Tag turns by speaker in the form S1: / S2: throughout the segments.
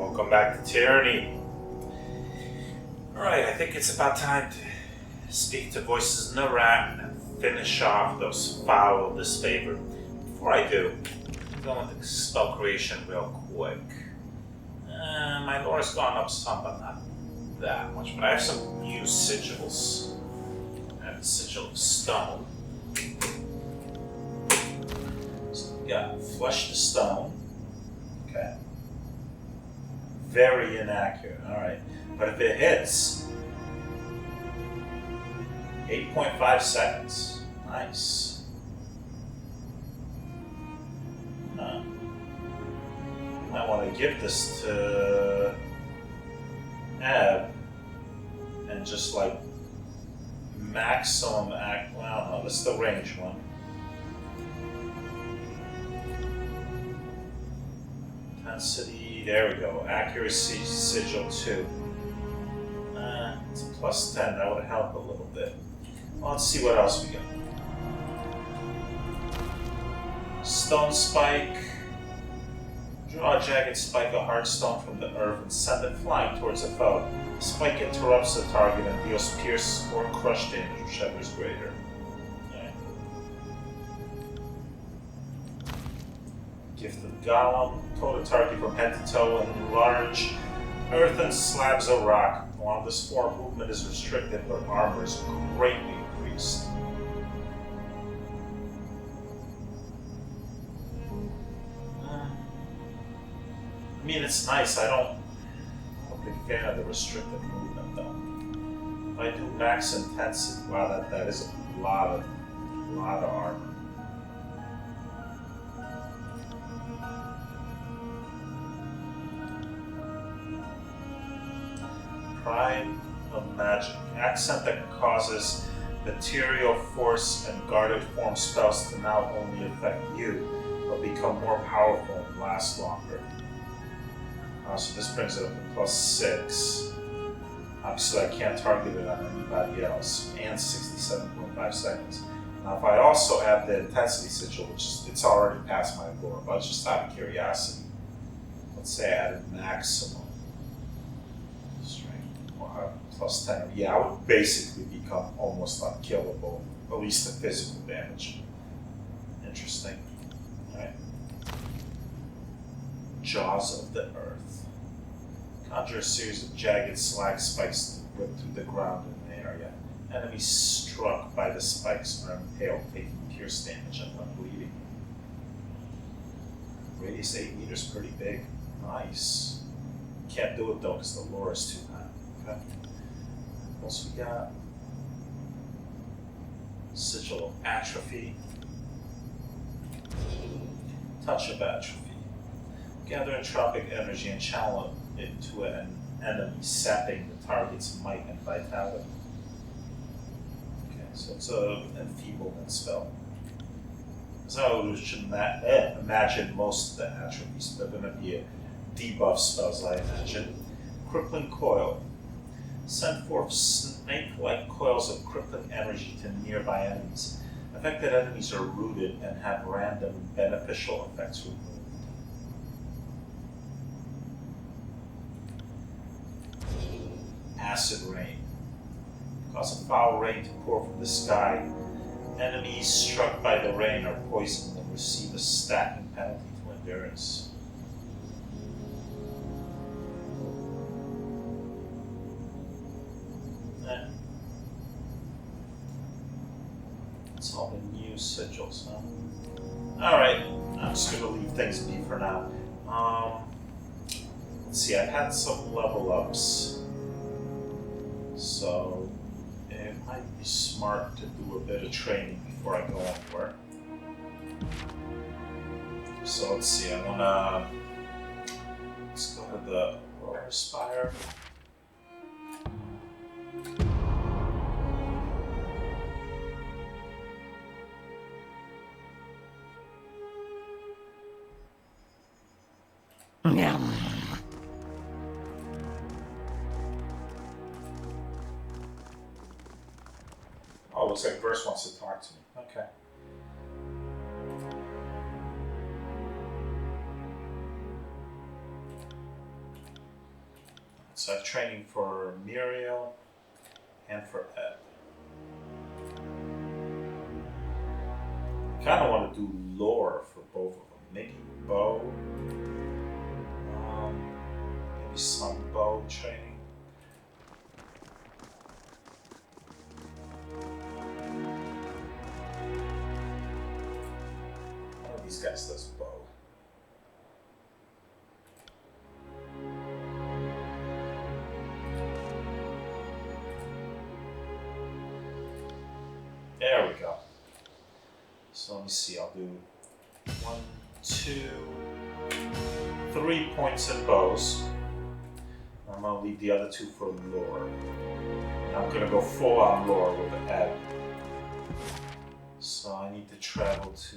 S1: Welcome back to Tyranny. Alright, I think it's about time to speak to Voices in the Rat and finish off those foul disfavor. Before I do, I'm going to spell creation real quick. My lore's gone up some, but not that much. But I have some new sigils. I have the sigil of stone. So we got flesh to stone. Okay. Very inaccurate. Alright. But if it hits, 8.5 seconds. Nice. I want to give this to Ab and just like maximum act. Well, no, this is the range one. Intensity, there we go. Accuracy, sigil 2. It's a plus 10, that would help a little bit. Well, let's see what else we got. Stone Spike. Draw a jagged spike of hard stone from the earth and send it flying towards the foe. The spike interrupts the target and deals pierce or crush damage, whichever is greater. Okay. Gift of Golem. Coat the target from head to toe in large earthen slabs of rock. Along this form, movement is restricted, but armor is greatly increased. I mean, it's nice. I'm a big fan of the restricted movement, though. If I do max intensity, wow, that is a lot of armor. Pride of Magic. Accent that causes material, force, and guarded form spells to not only affect you, but become more powerful and last longer. So this brings it up to plus 6. Obviously I can't target it on anybody else. And 67.5 seconds. Now if I also add the intensity sigil, which is, it's already past my lore, but just out of curiosity. Let's say I added maximum strength. Plus 10. Yeah, I would basically become almost unkillable. At least the physical damage. Interesting. Alright. Jaws of the Earth. Conjure a series of jagged slag spikes to rip through the ground in the area. Enemies struck by the spikes are impaled, taking pierce damage and bleeding. Radius 8 meters, pretty big. Nice. Can't do it though because the lore is too high. Okay. What else we got? Sigil of Atrophy. Touch of Atrophy. Gather entropic energy and channel it into an enemy, sapping the target's might and vitality. Okay, so it's an enfeeblement spell. So I should imagine most of the attributes. They're going to be debuff spells, I imagine. Crippling Coil. Send forth snake-like coils of crippling energy to nearby enemies. Affected enemies are rooted and have random beneficial effects removed. Acid Rain. Cause a foul rain to pour from the sky. Enemies struck by the rain are poisoned and receive a stacking penalty to endurance. That's all the new sigils, huh? Alright, I'm just going to leave things be for now. Let's see, I've had some level ups. So, it might be smart to do a bit of training before I go anywhere. So let's see, let's go to the Roar Spire.
S2: Yeah.
S1: Oh, looks like Verse wants to talk to me. Okay. So I have training for Muriel and for Ed. I kind of want to do lore for both of them. Maybe bow. Maybe some bow training. One of these guys does bow. There we go. So let me see, I'll do 1, 2, 3 points in bows. I'm gonna leave the other 2 for lore. And I'm gonna go full on lore with the Ed. So I need to travel to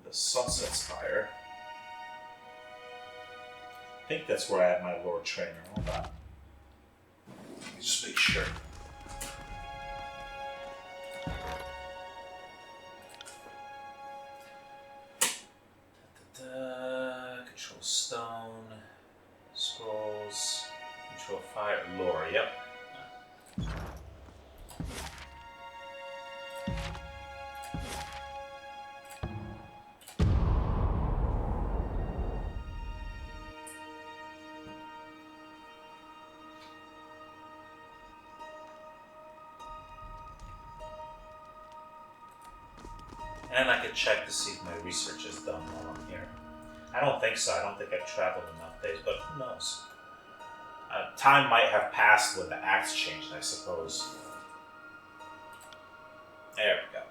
S1: the Sunset Spire. I think that's where I have my lore trainer. Hold on. Let me just make sure. Control stone, scrolls, control fire, lore, yep. And I could check to see if my research is done while I'm here. I don't think so. I don't think I've traveled enough days, but who knows? Time might have passed when the acts changed, I suppose. There we go.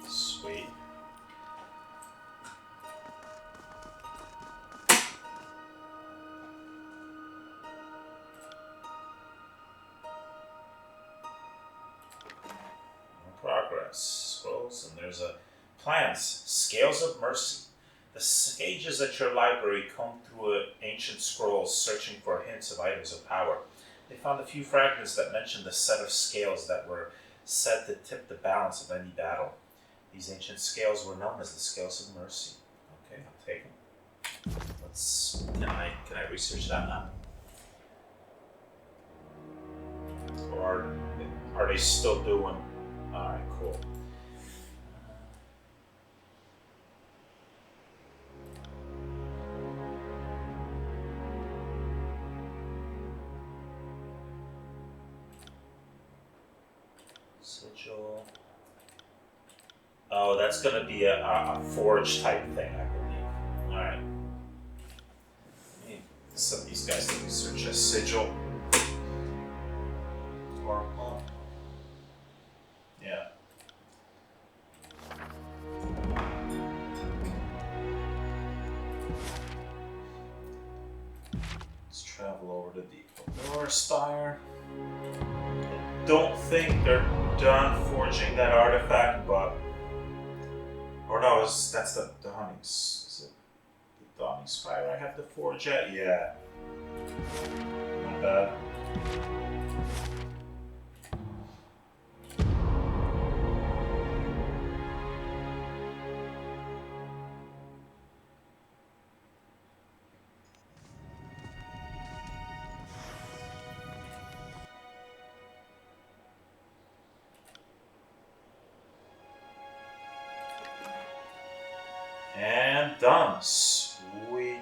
S1: Sweet. Progress. Scrolls, and there's a plans. Scales of Mercy. The sages at your library combed through ancient scrolls searching for hints of items of power. They found a few fragments that mentioned a set of scales that were said to tip the balance of any battle. These ancient scales were known as the Scales of Mercy. Okay, I'll take them. Let's. Can I research that now? Or are they still doing? Alright, cool. Sigil. Oh, that's going to be a forge type thing, I believe. Alright. Some of these guys to research a sigil. Or, yeah. Let's travel over to the Aurora Spire. Don't think they're done forging that artifact, but... Or no, that's the Dawning. Is it the Dawning Spire I have to forge at? Yeah. Not bad. And done. Sweet.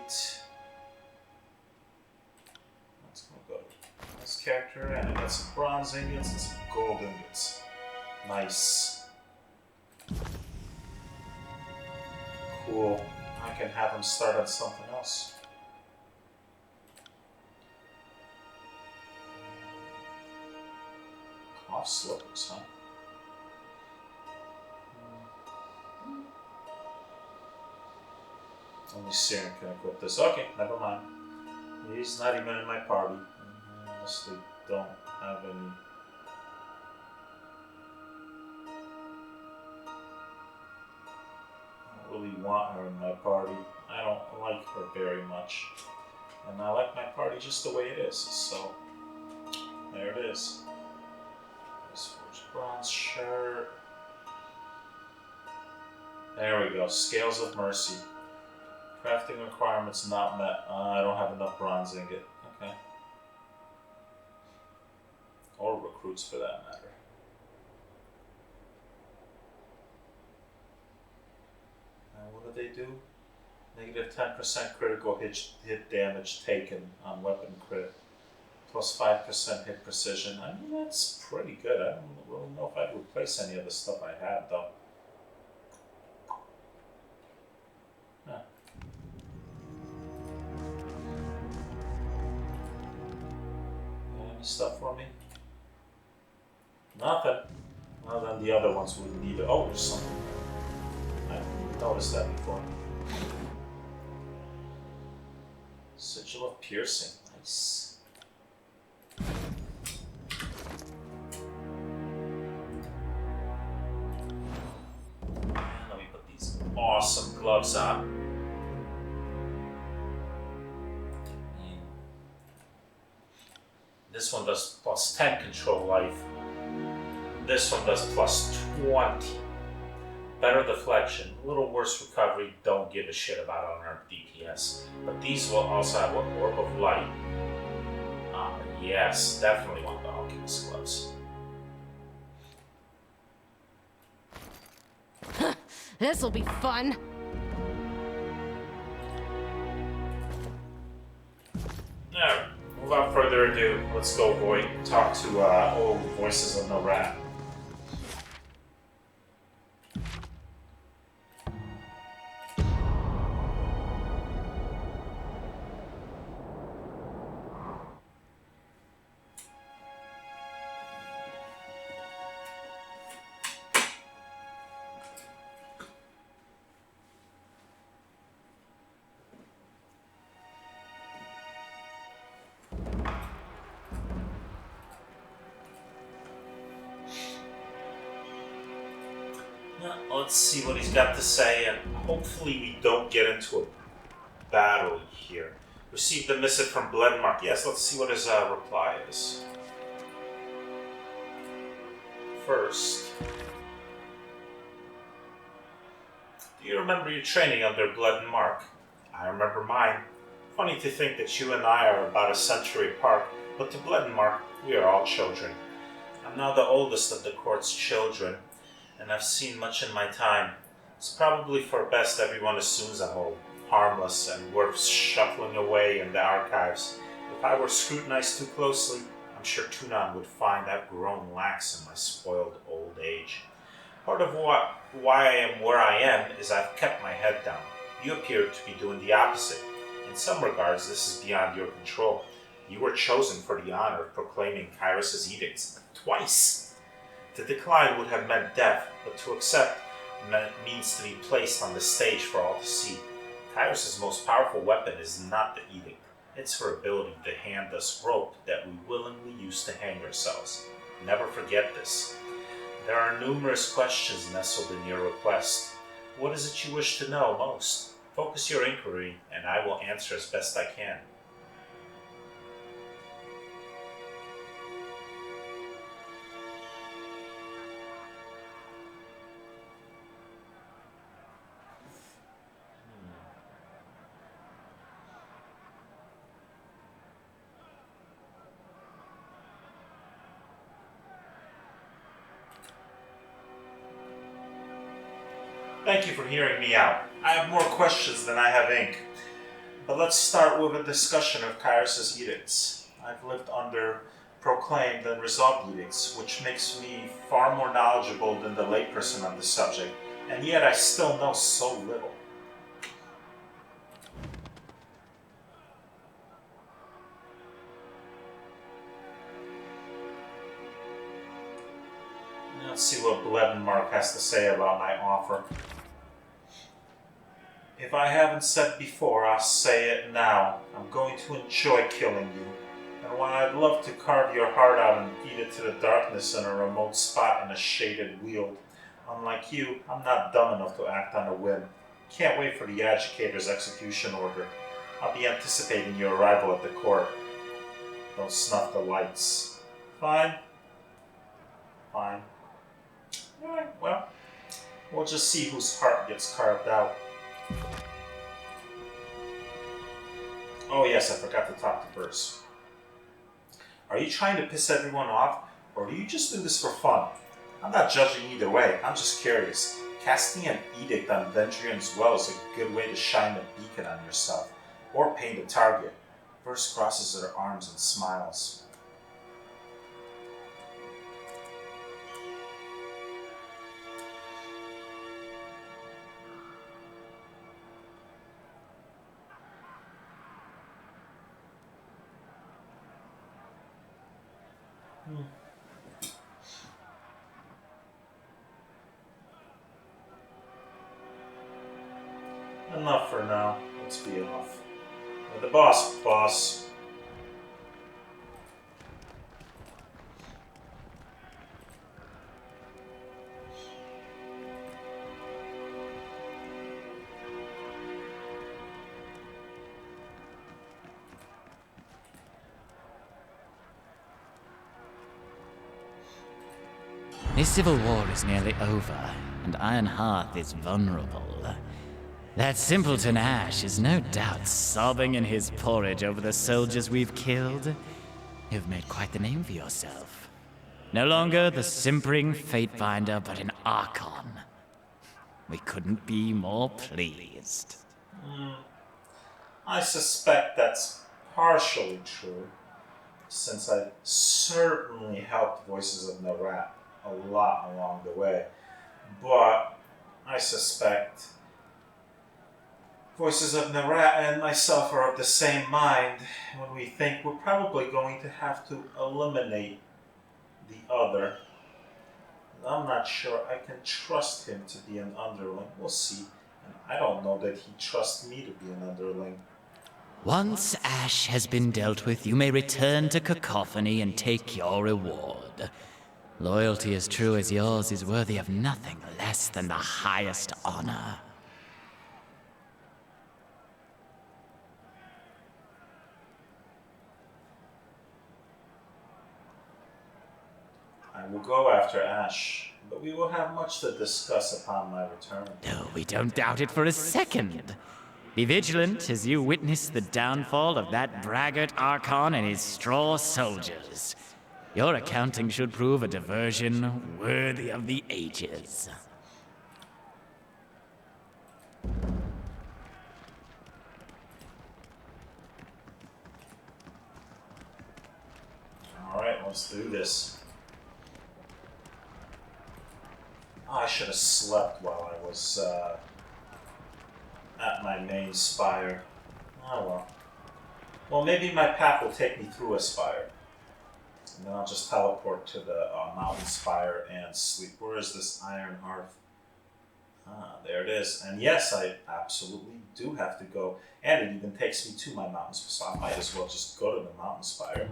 S1: Let's go to this character, and I got some bronze ingots and some gold ingots. Nice. Cool. I can have him start on something else. Cloth slippers, huh? Only Siren can equip this. Okay, never mind. He's not even in my party. I honestly don't have any. I don't really want her in my party. I don't like her very much. And I like my party just the way it is. So, there it is. This forged bronze shirt. There we go. Scales of Mercy. Crafting requirements not met. I don't have enough bronze ingot. Okay. Or recruits for that matter. What do they do? Negative 10% critical hit damage taken on weapon crit. Plus 5% hit precision. I mean, that's pretty good. I don't really know if I'd replace any of the stuff I have, though. Huh. Any stuff for me? Nothing. Well, then the other ones would need it. Oh, there's something. I didn't notice that before. Sigil of Piercing. Nice. Let me put these awesome gloves on. This one does plus 10 control life. This one does plus 20. Better deflection, a little worse recovery, don't give a shit about unearned DPS. But these will also have an Orb of Light. Yes, definitely want the Alchemist gloves.
S2: This'll be fun.
S1: Alright, without further ado, let's go talk to Voices of No Rat. Let's see what he's got to say, and hopefully we don't get into a battle here. Received a missive from Bloodmark. Yes, let's see what his reply is. First, do you remember your training under Bloodmark? I remember mine. Funny to think that you and I are about a century apart, but to Bloodmark, we are all children. I'm now the oldest of the court's children, and I've seen much in my time. It's probably for best everyone assumes I'm old, harmless, and worth shuffling away in the archives. If I were scrutinized too closely, I'm sure Tunon would find I've grown lax in my spoiled old age. Part of why I am where I am is I've kept my head down. You appear to be doing the opposite. In some regards, this is beyond your control. You were chosen for the honor of proclaiming Kyrus's edicts twice. To decline would have meant death, but to accept means to be placed on the stage for all to see. Kyrus's most powerful weapon is not the edict. It's her ability to hand us rope that we willingly use to hang ourselves. Never forget this. There are numerous questions nestled in your request. What is it you wish to know most? Focus your inquiry, and I will answer as best I can. Thank you for hearing me out. I have more questions than I have ink. But let's start with a discussion of Kyrus's edicts. I've lived under proclaimed and resolved edicts, which makes me far more knowledgeable than the layperson on the subject, and yet I still know so little. Let's see what Bledenmark has to say about my offer. If I haven't said before, I'll say it now. I'm going to enjoy killing you. And while I'd love to carve your heart out and feed it to the darkness in a remote spot in a shaded weald, unlike you, I'm not dumb enough to act on a whim. Can't wait for the Agitator's execution order. I'll be anticipating your arrival at the court. Don't snuff the lights. Fine? Fine. Alright, well, We'll just see whose heart gets carved out. Oh yes, I forgot to talk to Burst. Are you trying to piss everyone off, or do you just do this for fun? I'm not judging either way, I'm just curious. Casting an edict on Vendrian's well is a good way to shine a beacon on yourself, or paint a target. Burst crosses her arms and smiles. Enough for now. Let's be off. The boss.
S3: This civil war is nearly over, and Ironhearth is vulnerable. That simpleton Ash is no doubt sobbing in his porridge over the soldiers we've killed. You've made quite the name for yourself. No longer the simpering Fatebinder, but an Archon. We couldn't be more pleased.
S1: I suspect that's partially true, since I certainly helped Voices of Narat a lot along the way. But I suspect Voices of Narat and myself are of the same mind when we think we're probably going to have to eliminate the other. I'm not sure I can trust him to be an underling. We'll see. And I don't know that he'd trust me to be an underling.
S3: Once Ash has been dealt with, you may return to Cacophony and take your reward. Loyalty as true as yours is worthy of nothing less than the highest honor.
S1: I will go after Ash, but we will have much to discuss upon my return.
S3: No, we don't doubt it for a second. Be vigilant as you witness the downfall of that braggart Archon and his straw soldiers. Your accounting should prove a diversion worthy of the ages.
S1: Alright, let's do this. Oh, I should have slept while I was at my main spire. Oh well. Well, maybe my path will take me through a spire. And then I'll just teleport to the mountain spire and sleep. Where is this Iron Hearth? Ah, there it is. And yes, I absolutely do have to go. And it even takes me to my mountain spire, so I might as well just go to the mountain spire.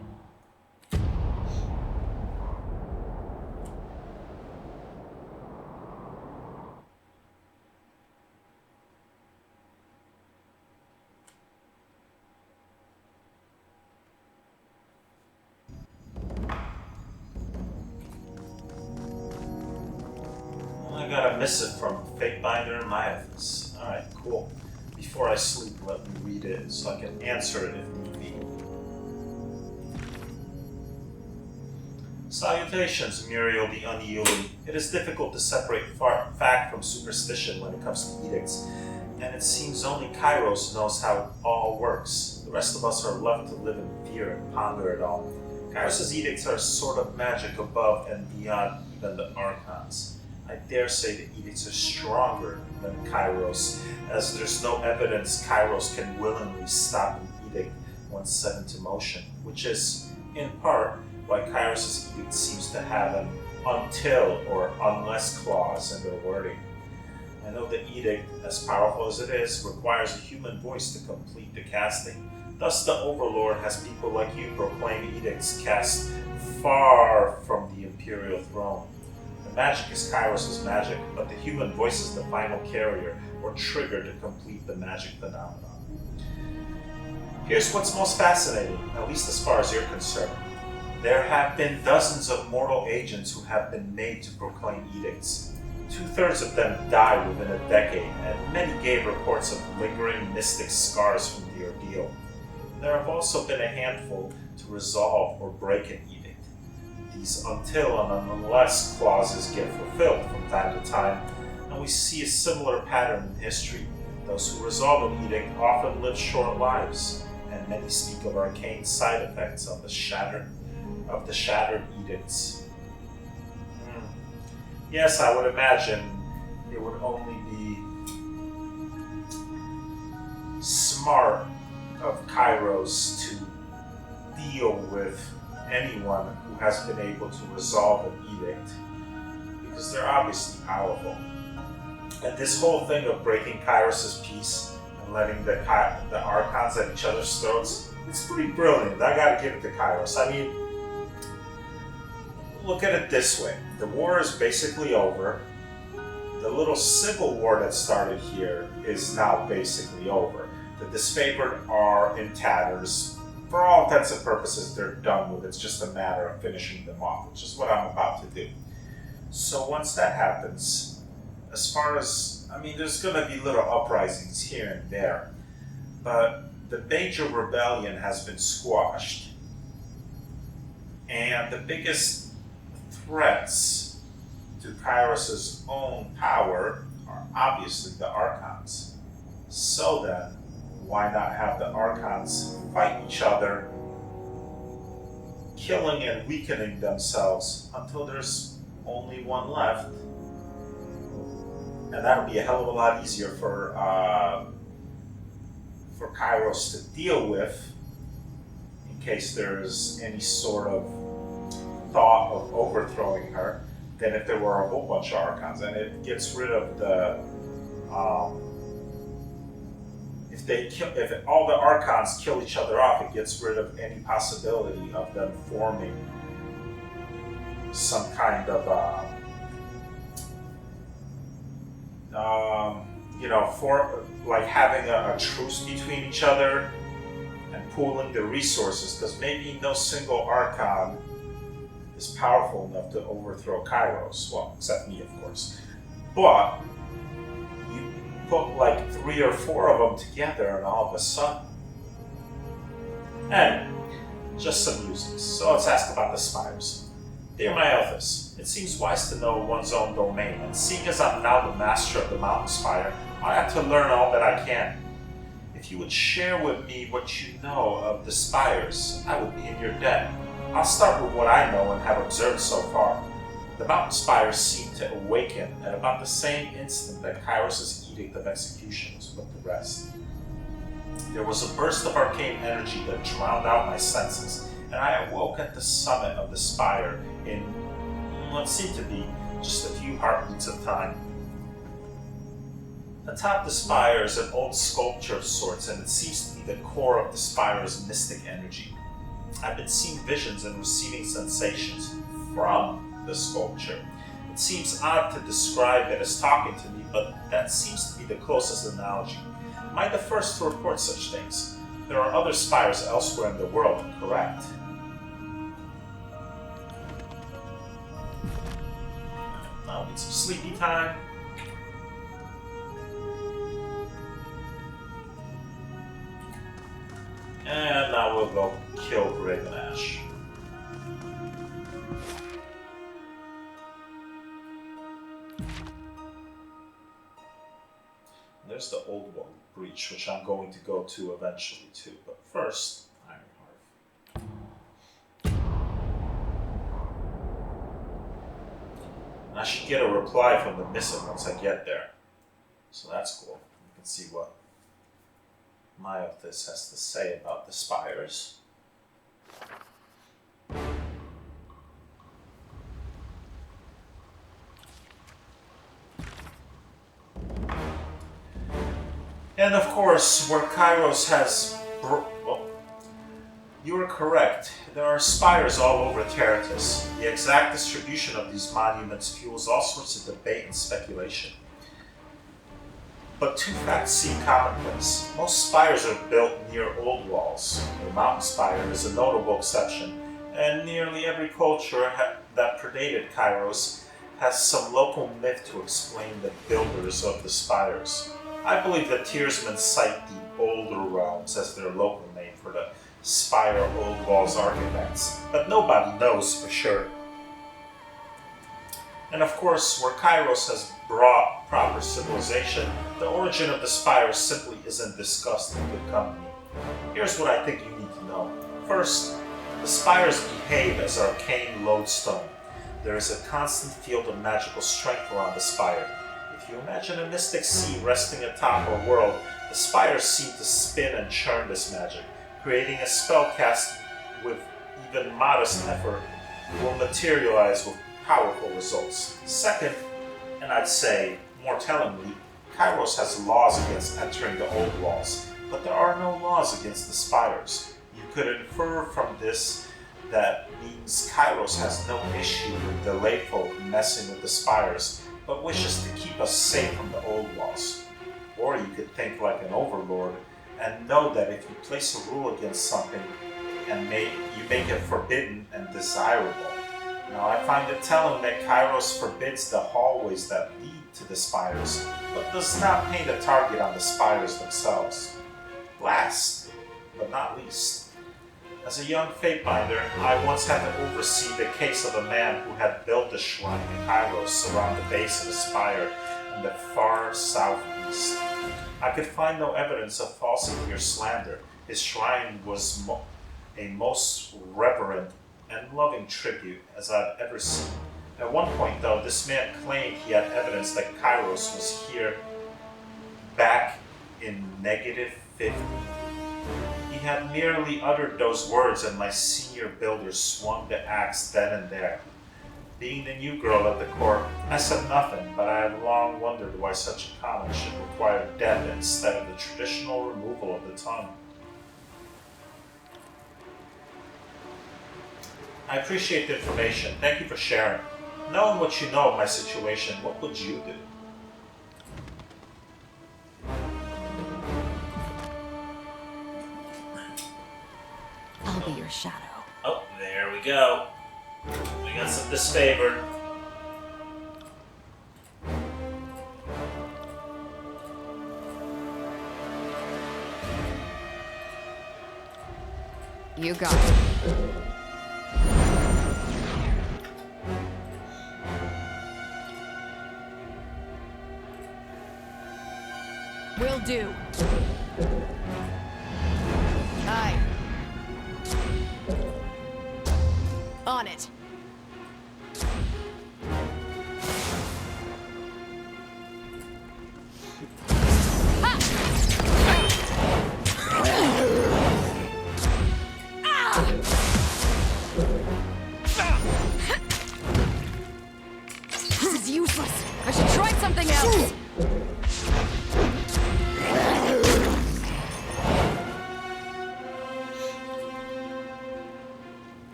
S1: I got a missive from Fatebinder and Mayathis. Alright, cool. Before I sleep, let me read it so I can answer it if need be. Salutations, Muriel the Unyielding. It is difficult to separate fact from superstition when it comes to edicts, and it seems only Kairos knows how it all works. The rest of us are left to live in fear and ponder it all. Kairos' edicts are a sort of magic above and beyond even the Archons. I dare say the edicts are stronger than Kairos, as there's no evidence Kairos can willingly stop an edict once set into motion, which is, in part, why Kairos' edict seems to have an until or unless clause in their wording. I know the edict, as powerful as it is, requires a human voice to complete the casting. Thus the Overlord has people like you proclaim edicts cast far from the Imperial throne. The magic is Kairos' magic, but the human voice is the final carrier or trigger to complete the magic phenomenon. Here's what's most fascinating, at least as far as you're concerned. There have been dozens of mortal agents who have been made to proclaim edicts. 2/3 of them died within a decade, and many gave reports of lingering mystic scars from the ordeal. There have also been a handful to resolve or break an edict. These until and unless clauses get fulfilled from time to time, and we see a similar pattern in history. Those who resolve an edict often live short lives, and many speak of arcane side effects of the shattered edicts. Yes, I would imagine it would only be smart of Kairos to deal with anyone who has been able to resolve an edict, because they're obviously powerful. And this whole thing of breaking Kairos' peace and letting the Archons at each other's throats, it's pretty brilliant. I gotta give it to Kairos. I mean, look at it this way. The war is basically over. The little civil war that started here is now basically over. The disfavored are in tatters. For all intents and purposes, they're done with. It's just a matter of finishing them off, which is what I'm about to do. So once that happens, as far as, I mean, there's going to be little uprisings here and there, but the major rebellion has been squashed. And the biggest threats to Kairos' own power are obviously the Archons. So then, why not have the Archons fight each other, killing and weakening themselves until there's only one left? And that'll be a hell of a lot easier for Kairos to deal with, in case there's any sort of thought of overthrowing her, than if there were a whole bunch of Archons. And it gets rid of the if all the Archons kill each other off, it gets rid of any possibility of them forming some kind of for like having a truce between each other and pooling the resources, because maybe no single Archon is powerful enough to overthrow Kairos. Well, except me, of course. But you put like 3 or 4 of them together, and all of a sudden, and just some uses. So let's ask about the spires. Dear my Elphys, it seems wise to know one's own domain, and seeing as I'm now the master of the mountain spire, I have to learn all that I can. If you would share with me what you know of the spires, I would be in your debt. I'll start with what I know and have observed so far. The mountain spires seem to awaken at about the same instant that Kairos' edict of execution was put to rest. There was a burst of arcane energy that drowned out my senses, and I awoke at the summit of the spire in what seemed to be just a few heartbeats of time. Atop the spire is an old sculpture of sorts, and it seems to be the core of the spire's mystic energy. I've been seeing visions and receiving sensations from the sculpture. It seems odd to describe it as talking to me, but that seems to be the closest analogy. Am I the first to report such things? There are other spires elsewhere in the world, correct? Now we need some sleepy time. And now we'll go kill Raven Ash. There's the old one, Breach, which I'm going to go to eventually too. But first, Ironheart. I should get a reply from the missing once I get there. So that's cool. You can see what Myothis has to say about the spires. And of course, where Kairos has... well, you are correct. There are spires all over Terratus. The exact distribution of these monuments fuels all sorts of debate and speculation. But 2 facts seem commonplace. Most spires are built near old walls. The mountain spire is a notable exception, and nearly every culture that predated Kairos has some local myth to explain the builders of the spires. I believe the Tearsmen cite the Older Realms as their local name for the Spire Old Walls architects, but nobody knows for sure. And of course, where Kairos has brought proper civilization, the origin of the spires simply isn't discussed in good company. Here's what I think you need to know. First, the spires behave as arcane lodestone. There is a constant field of magical strength around the spire. If you imagine a mystic sea resting atop our world, the spires seem to spin and churn this magic, creating a spell cast with even modest effort will materialize with powerful results. Second, and I'd say more tellingly, Kairos has laws against entering the old walls, but there are no laws against the spires. You could infer from this that means Kairos has no issue with the layfolk messing with the spires, but wishes to keep us safe from the old walls. Or you could think like an overlord and know that if you place a rule against something and you make it forbidden and desirable. Now I find it telling that Kairos forbids the hallways that lead to the spires, but does not paint a target on the spires themselves. Last, but not least, as a young Fatebinder, I once had to oversee the case of a man who had built a shrine in Kairos around the base of a spire in the far southeast. I could find no evidence of falsity or slander. His shrine was a most reverent and loving tribute as I've ever seen. At one point, though, this man claimed he had evidence that Kairos was here back in -50. He had merely uttered those words and my senior builder swung the axe then and there. Being the new girl at the court, I said nothing, but I have long wondered why such a comment should require death instead of the traditional removal of the tongue. I appreciate the information. Thank you for sharing. Knowing what you know of my situation, what would you do?
S2: I'll be your shadow.
S1: Oh, there we go. We got some disfavored.
S2: You got it. Will do. Aye. On it. This is useless. I should try something else.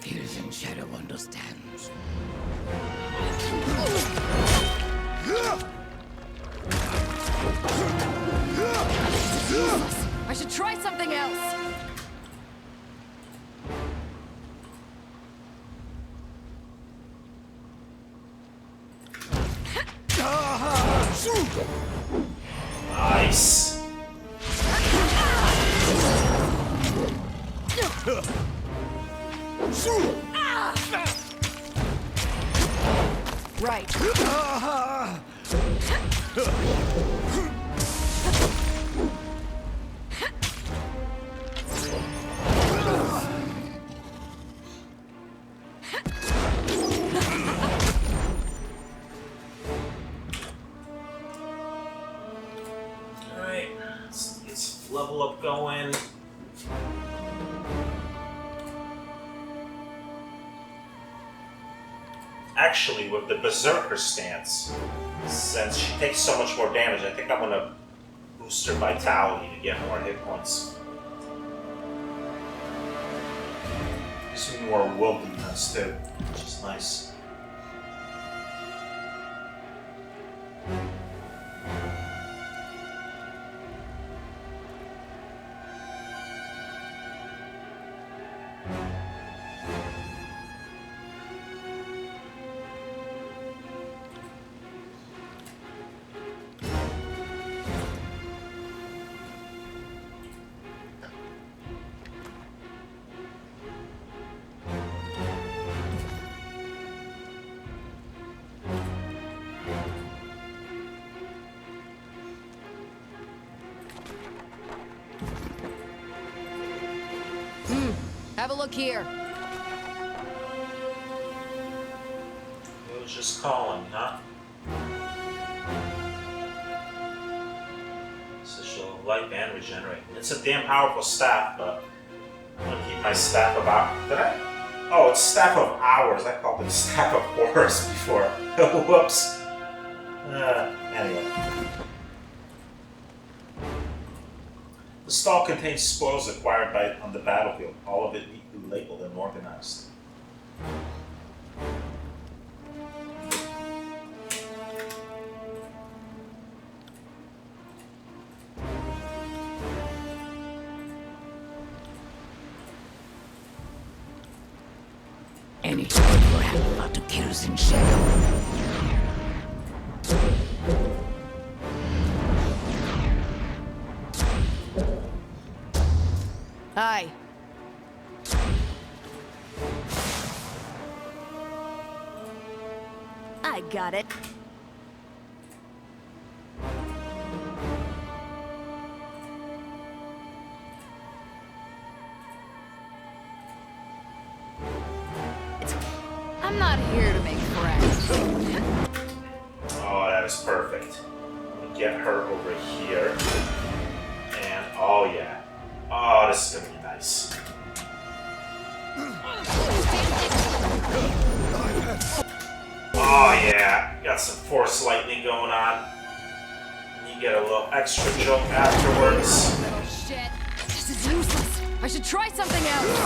S4: Fears and Shadow understands.
S2: Useless. I should try something else.
S1: Nice.
S2: Right.
S1: Alright, let's get some level up going. Actually, with the Berserker stance, since she takes so much more damage, I think I'm gonna boost her vitality to get more hit points. Gives me more will defense too, which is nice.
S2: Have a look here.
S1: It was just calling, huh? So she'll light and regenerate. It's a damn powerful staff, but I'm gonna keep my staff about. Did I? Oh, it's staff of hours. I called it staff of horrors before. Whoops. Anyway. The stall contains spoils acquired on the battlefield, all of it neatly labeled and organized.
S4: Any time you have not to kills in shadow.
S2: Hi. I got it. I'm not here to make friends.
S1: Oh, that is perfect. Let me get her over here. And, oh yeah. Oh, this is gonna be nice. Oh yeah, got some force lightning going on. And you get a little extra joke afterwards.
S2: Oh shit. This is useless. I should try something else.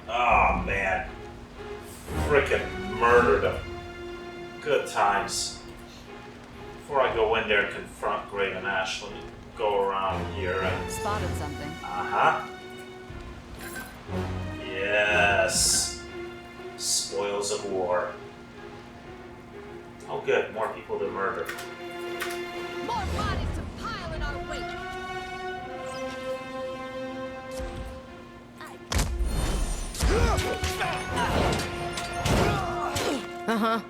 S1: Oh man. Frickin' murdered him. Good times. Before I go in there and confront Graven Ash, let me go around here and...
S2: Spotted something.
S1: Uh-huh. Yes. Spoils of war. Oh good, more people to murder.
S2: More bodies to pile in our wake. Uh-huh.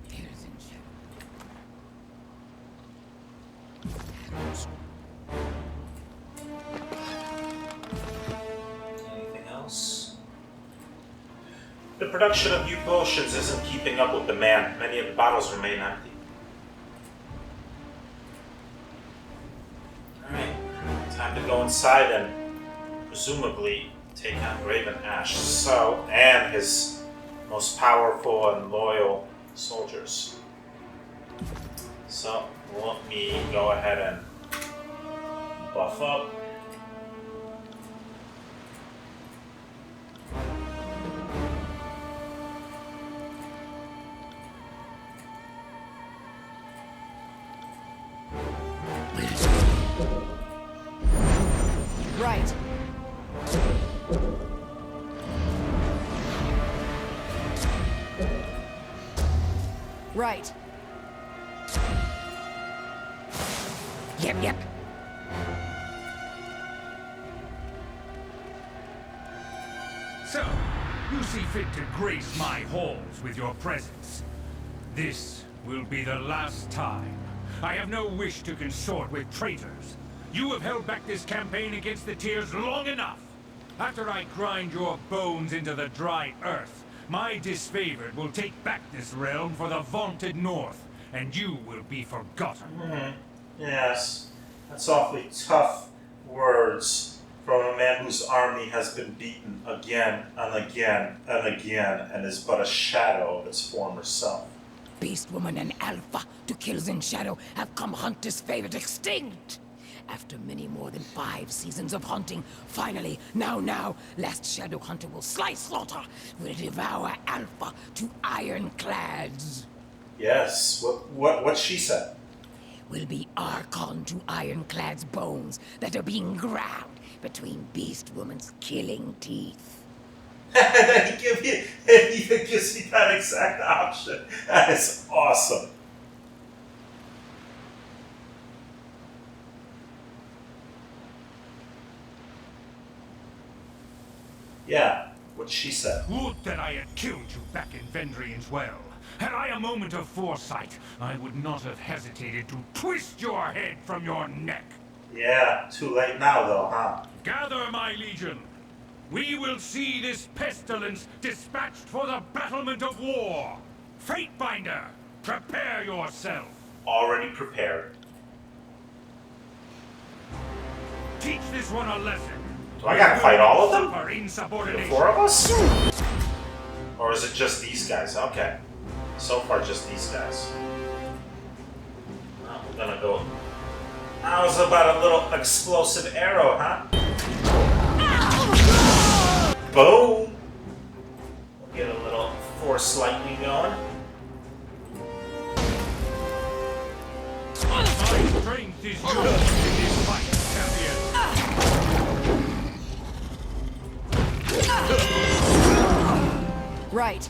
S4: Tears in shadow.
S1: Anything else? The production of new potions isn't keeping up with demand. Many of the bottles remain empty. Alright, time to go inside and presumably take on Graven Ash. So, and his most powerful and loyal soldiers. So, let me go ahead and buff up.
S2: Right. Right.
S4: Yep.
S5: So, you see fit to grace my halls with your presence. This will be the last time. I have no wish to consort with traitors. You have held back this campaign against the Tears long enough. After I grind your bones into the dry earth, my disfavored will take back this realm for the vaunted North, and you will be forgotten.
S1: Yes, that's awfully tough words from a man whose army has been beaten again and again and again and is but a shadow of its former self.
S4: Beast Woman and Alpha to kills in shadow have come hunt this favorite extinct. After many more than 5 seasons of hunting, finally, now, last Shadow Hunter will slaughter, will devour Alpha to ironclads.
S1: Yes, what she said.
S4: Will be Archon to ironclad's bones that are being ground between Beast Woman's killing teeth.
S1: And then he even gives me that exact option. That is awesome. Yeah, what she said.
S5: Would that I had killed you back in Vendrian's Well. Had I a moment of foresight, I would not have hesitated to twist your head from your neck.
S1: Yeah, too late now though, huh?
S5: Gather, my legion. We will see this pestilence dispatched for the battlement of war. Fatebinder, prepare yourself.
S1: Already prepared.
S5: Teach this one a lesson.
S1: Do I gotta fight all of them?
S5: Suffer
S1: The
S5: insubordination.
S1: 4 of us? Or is it just these guys? Okay. So far, just these guys. Well, we're gonna go. How's about a little explosive arrow, huh? Boom! We'll get a little force lightning going.
S5: My strength is yours in this fight, champion.
S2: Right.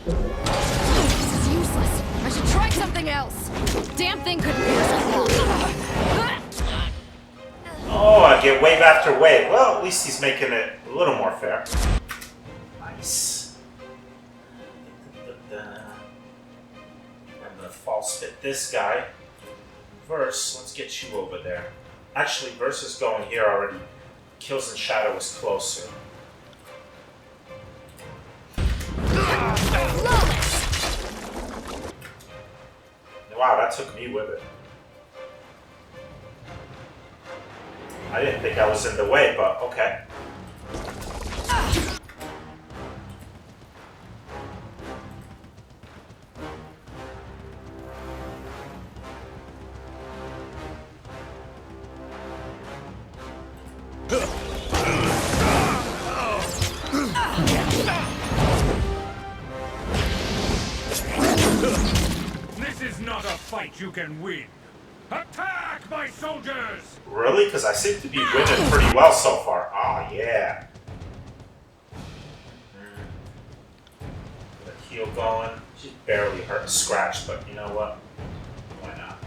S2: This is useless. I should try something else. Damn thing couldn't pierce a wall.
S1: Oh, I get wave after wave. Well, at least he's making it a little more fair. Nice. I'm gonna false hit this guy. Verse, let's get you over there. Actually, Verse is going here already. Kills in Shadow is closer. Wow, that took me with it. I didn't think I was in the way, but okay.
S5: This is not a fight you can win. Attack, my soldiers!
S1: Really? Because I seem to be winning pretty well so far. Oh, yeah. The heal going. She's barely hurt, scratched, but you know what? Why not?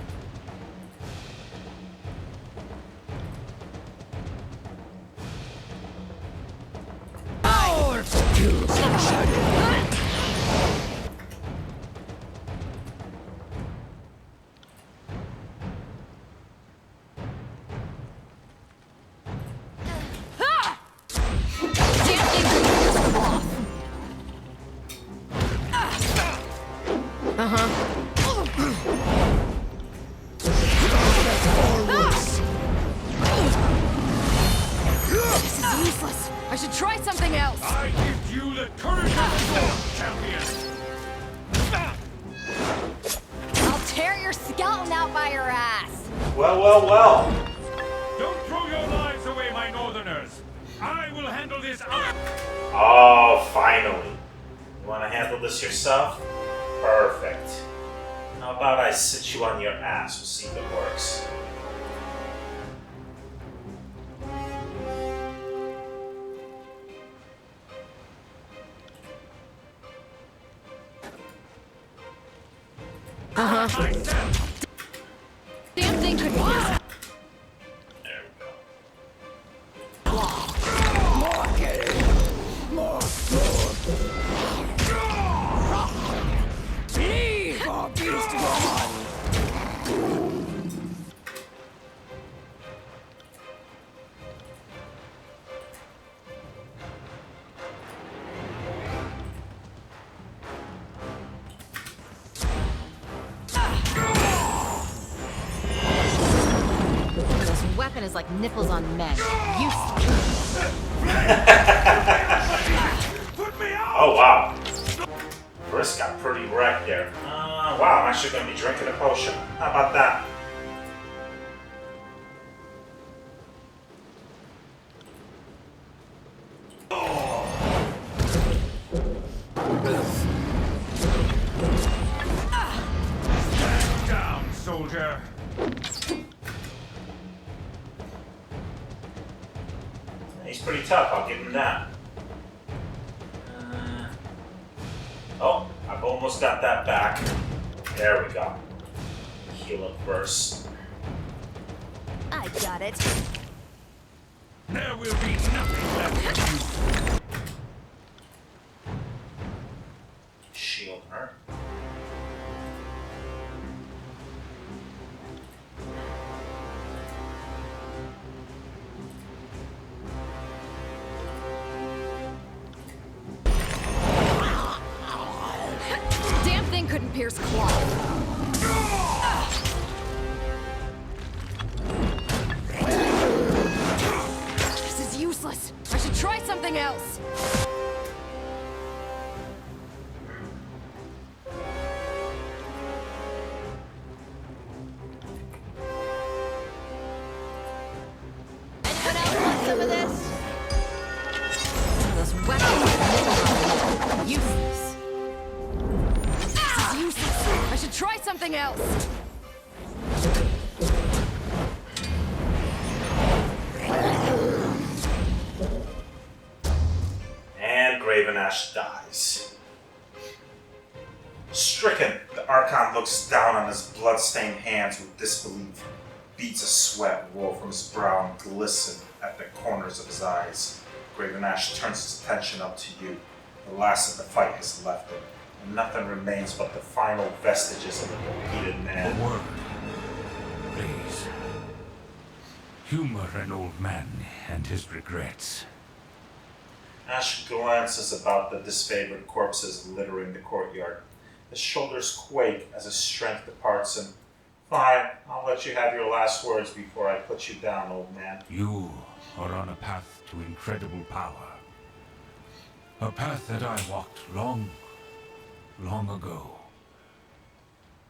S2: This is useless. I should try something else.
S5: I give you the courage of the sword, champion!
S2: I'll tear your skeleton out by your ass.
S1: Well, well, well.
S5: Don't throw your lives away, my northerners! I will handle this up!
S1: Oh, finally. You want to handle this yourself? Perfect. How about I sit you on your ass? We'll see if it works.
S5: Myself!
S2: Damn thing couldn't pierce.
S1: There we go.
S2: This weapon is like nipples on men. Useless.
S5: Put me out!
S1: Oh, wow. First got pretty wrecked there. Wow, I'm actually going to be drinking a potion. How about that?
S5: Stand down, soldier!
S1: He's pretty tough, I'll give him that. Oh, I've almost got that back. There we go. Heal up first.
S2: I got it.
S5: There will be nothing left of you
S1: Alright.
S2: Damn thing couldn't pierce cloth. This is useless. I should try something else. Anyone else want some of this? Those weapons are useless. This is useless. I should try something else.
S1: And Gravenash dies. Stricken, the Archon looks down on his blood-stained hands with disbelief. Beads of sweat roll from his brow and glisten at the corners of his eyes. Gravenash turns his attention up to you. The last of the fight has left him, and nothing remains but the final vestiges of a defeated man.
S5: A word, please. Humor an old man and his regrets.
S1: Ash glances about the disfavored corpses littering the courtyard. His shoulders quake as his strength departs him. Fine, I'll let you have your last words before I put you down, old man.
S5: You are on a path to incredible power. A path that I walked long ago.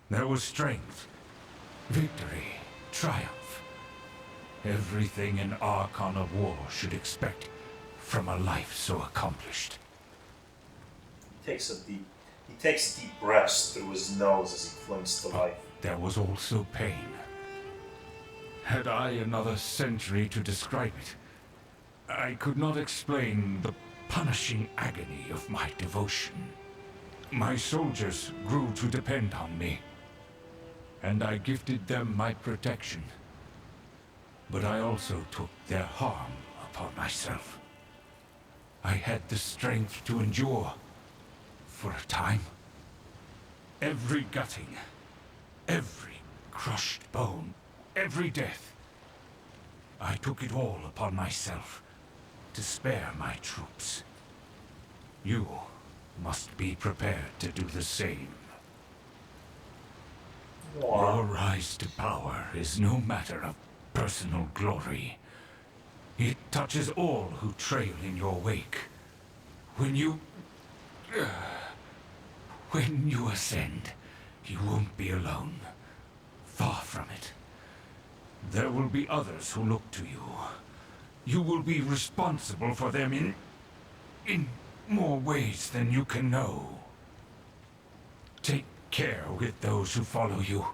S5: There was strength, victory, triumph. Everything an Archon of war should expect from a life so accomplished.
S1: He takes deep breaths through his nose as he clings to life.
S5: There was also pain. Had I another century to describe it, I could not explain the punishing agony of my devotion. My soldiers grew to depend on me, and I gifted them my protection. But I also took their harm upon myself. I had the strength to endure for a time. Every gutting, every crushed bone, every death. I took it all upon myself to spare my troops. You must be prepared to do the same. Your rise to power is no matter of personal glory. It touches all who trail in your wake. When you ascend, you won't be alone. Far from it. There will be others who look to you. You will be responsible for them in more ways than you can know. Take care with those who follow you.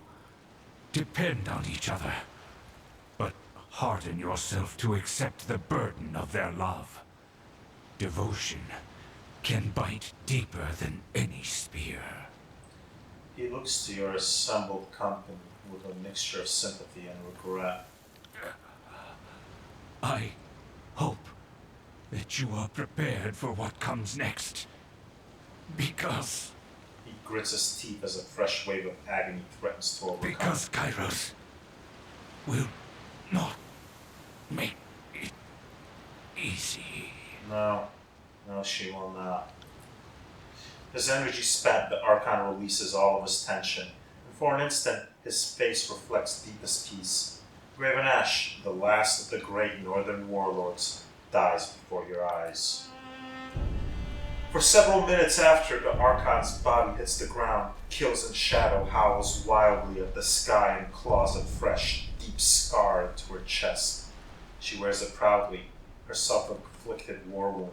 S5: Depend on each other. But harden yourself to accept the burden of their love. Devotion can bite deeper than any spear.
S1: He looks to your assembled company with a mixture of sympathy and regret.
S5: I hope that you are prepared for what comes next. Because...
S1: He grits his teeth as a fresh wave of agony threatens to overcome.
S5: Because Kairos will not make it easy.
S1: No, she will not. His energy spent, the Archon releases all of his tension, and for an instant, his face reflects deepest peace. Gravenash, the last of the great northern warlords, dies before your eyes. For several minutes after the Archon's body hits the ground, Kills in Shadow howls wildly at the sky and claws a fresh, deep scar into her chest. She wears it proudly, her self-inflicted war wound,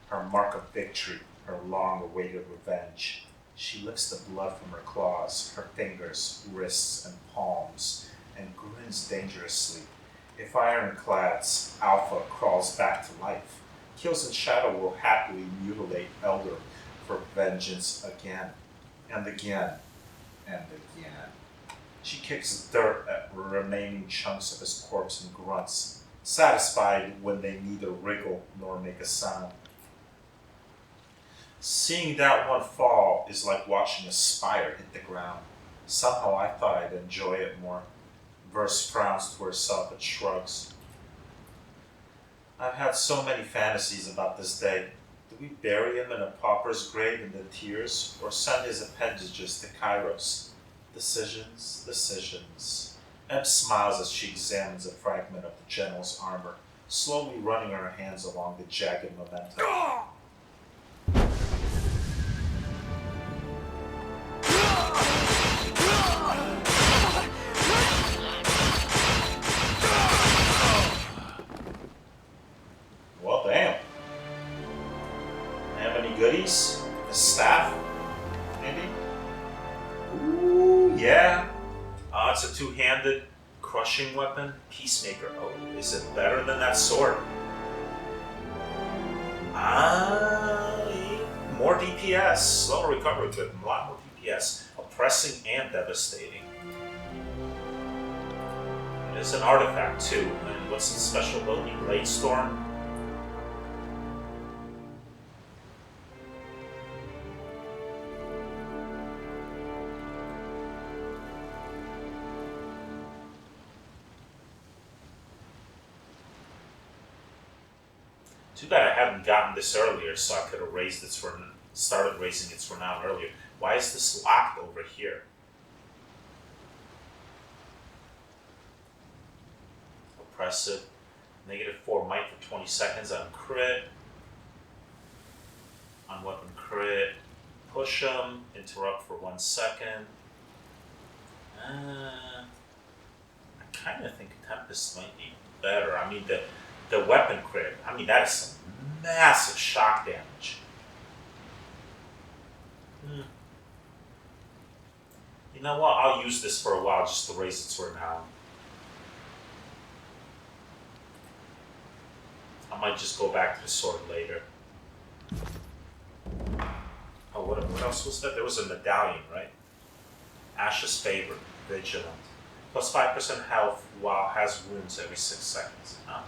S1: her mark of victory, her long-awaited revenge. She licks the blood from her claws, her fingers, wrists, and palms, and grins dangerously. If Ironclad's Alpha crawls back to life, Kills in Shadow will happily mutilate Elder for vengeance again, and again, and again. She kicks dirt at remaining chunks of his corpse and grunts, satisfied when they neither wriggle nor make a sound. Seeing that one fall, fall is like watching a spire hit the ground. Somehow I thought I'd enjoy it more. Verse frowns to herself and shrugs. I've had so many fantasies about this day. Do we bury him in a pauper's grave in the tears, or send his appendages to Kairos? Decisions, decisions. Eb smiles as she examines a fragment of the general's armor, slowly running her hands along the jagged momentum. Well, damn. Have any goodies? A staff? Maybe? Ooh, yeah. It's a two-handed crushing weapon. Peacemaker. Oh, is it better than that sword? More DPS. Slower recovery with a lot more DPS. Oppressing and devastating. It's an artifact too. And what's the special ability? Blade Storm? Too bad I hadn't gotten this earlier, so I could have started raising its renown earlier. Why is this locked over here? Oppressive. -4 might for 20 seconds on crit. On weapon crit. Push them. Interrupt for 1 second. I kind of think Tempest might be better. I mean, the weapon crit, I mean, that is some massive shock damage. You know what? I'll use this for a while just to raise its renown. I might just go back to the sword later. Oh, what else was that? There was a medallion, right? Ash's Favor, Vigilant. Plus 5% health while has wounds every 6 seconds. Huh?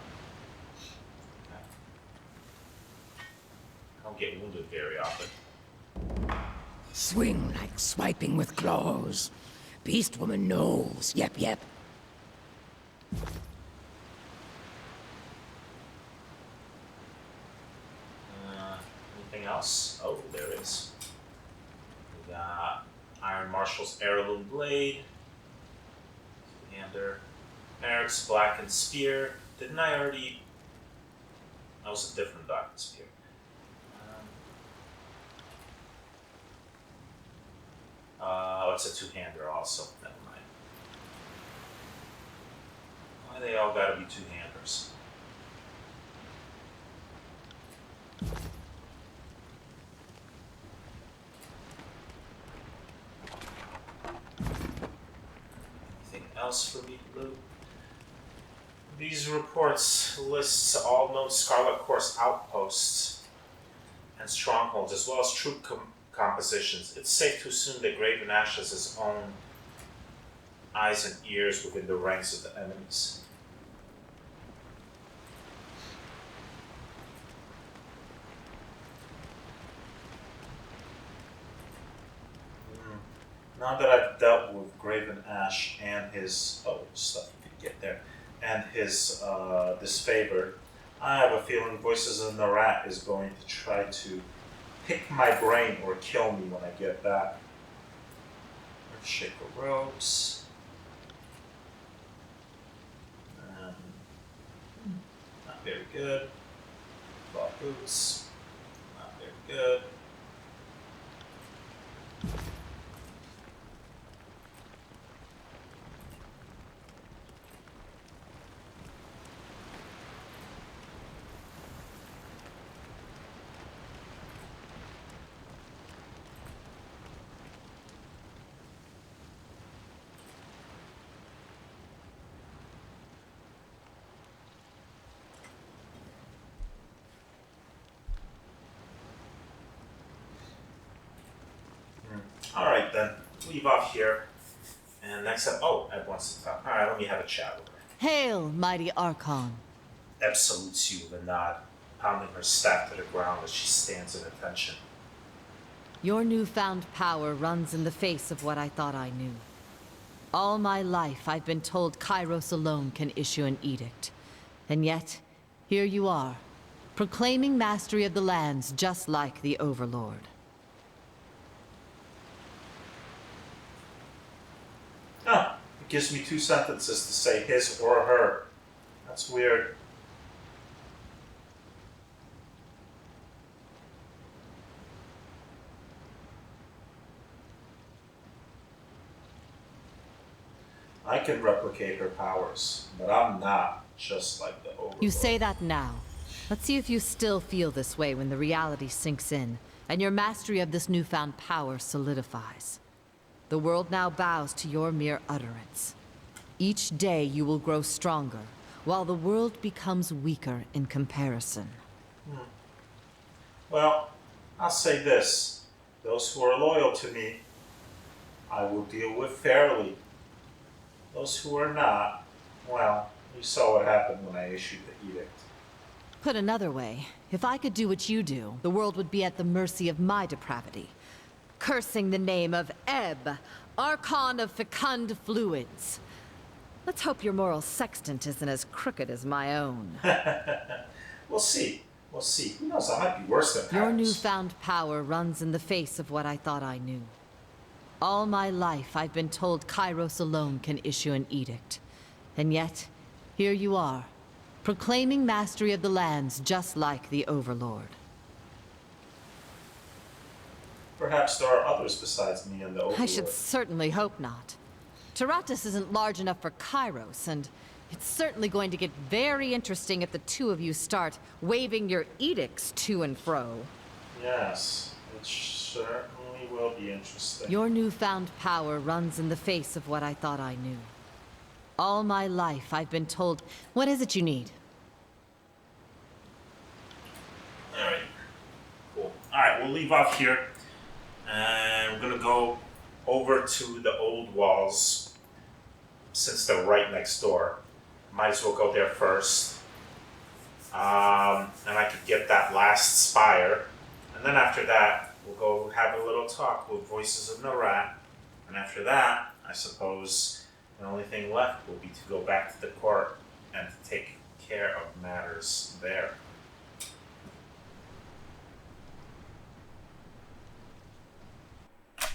S1: I don't get wounded very often.
S4: Swing like swiping with claws. Beast woman knows. Yep, yep.
S1: Anything else? Oh, there is. We got Iron Marshal's Heirloom Blade. Two-hander. Eric's Blackened Spear. Didn't I already... That was a different Blackened Spear. It's a two-hander also. Never mind. Why they all gotta be two-handers? Anything else for me to loot? These reports lists all known Scarlet Course outposts and strongholds, as well as troop compositions. It's safe to assume that Graven Ash has his own eyes and ears within the ranks of the enemies. Now that I've dealt with Graven Ash and his stuff you can get there, and his disfavor, I have a feeling Voices in the Rat is going to try to pick my brain or kill me when I get back. Earthshaker robes. Not very good. Cloth boots. Not very good. Alright then, leave off here. And next up, Eb wants to talk. Alright, let me have a chat with her.
S2: Hail, mighty Archon.
S1: Eb salutes you with a nod, pounding her staff to the ground as she stands in attention.
S2: Your newfound power runs in the face of what I thought I knew. All my life, I've been told Kairos alone can issue an edict. And yet, here you are, proclaiming mastery of the lands just like the Overlord.
S1: Ah, it gives me 2 sentences to say his or her. That's weird. I can replicate her powers, but I'm not just like the Overlord.
S2: You say that now. Let's see if you still feel this way when the reality sinks in, and your mastery of this newfound power solidifies. The world now bows to your mere utterance. Each day you will grow stronger, while the world becomes weaker in comparison.
S1: Well, I'll say this. Those who are loyal to me, I will deal with fairly. Those who are not, well, you saw what happened when I issued the edict.
S2: Put another way, if I could do what you do, the world would be at the mercy of my depravity. Cursing the name of Ebb, Archon of fecund fluids. Let's hope your moral sextant isn't as crooked as my own.
S1: We'll see. We'll see. Who knows? I might be worse than
S2: Your
S1: Paris.
S2: newfound power runs in the face of what I thought I knew. All my life, I've been told Kairos alone can issue an edict. And yet, here you are, proclaiming mastery of the lands just like the Overlord.
S1: Perhaps there are others besides me and the Overlord.
S2: I should certainly hope not. Tyranny isn't large enough for Kairos, and it's certainly going to get very interesting if the two of you start waving your edicts to and fro.
S1: Yes, it certainly will be interesting.
S2: Your newfound power runs in the face of what I thought I knew. All my life, I've been told... What is it you need?
S1: Alright. Cool. Alright, we'll leave off here. And we're going to go over to the old walls, since they're right next door. Might as well go there first. And I could get that last spire. And then after that, we'll go have a little talk with Voices of Narat. And after that, I suppose the only thing left will be to go back to the court and to take care of matters there.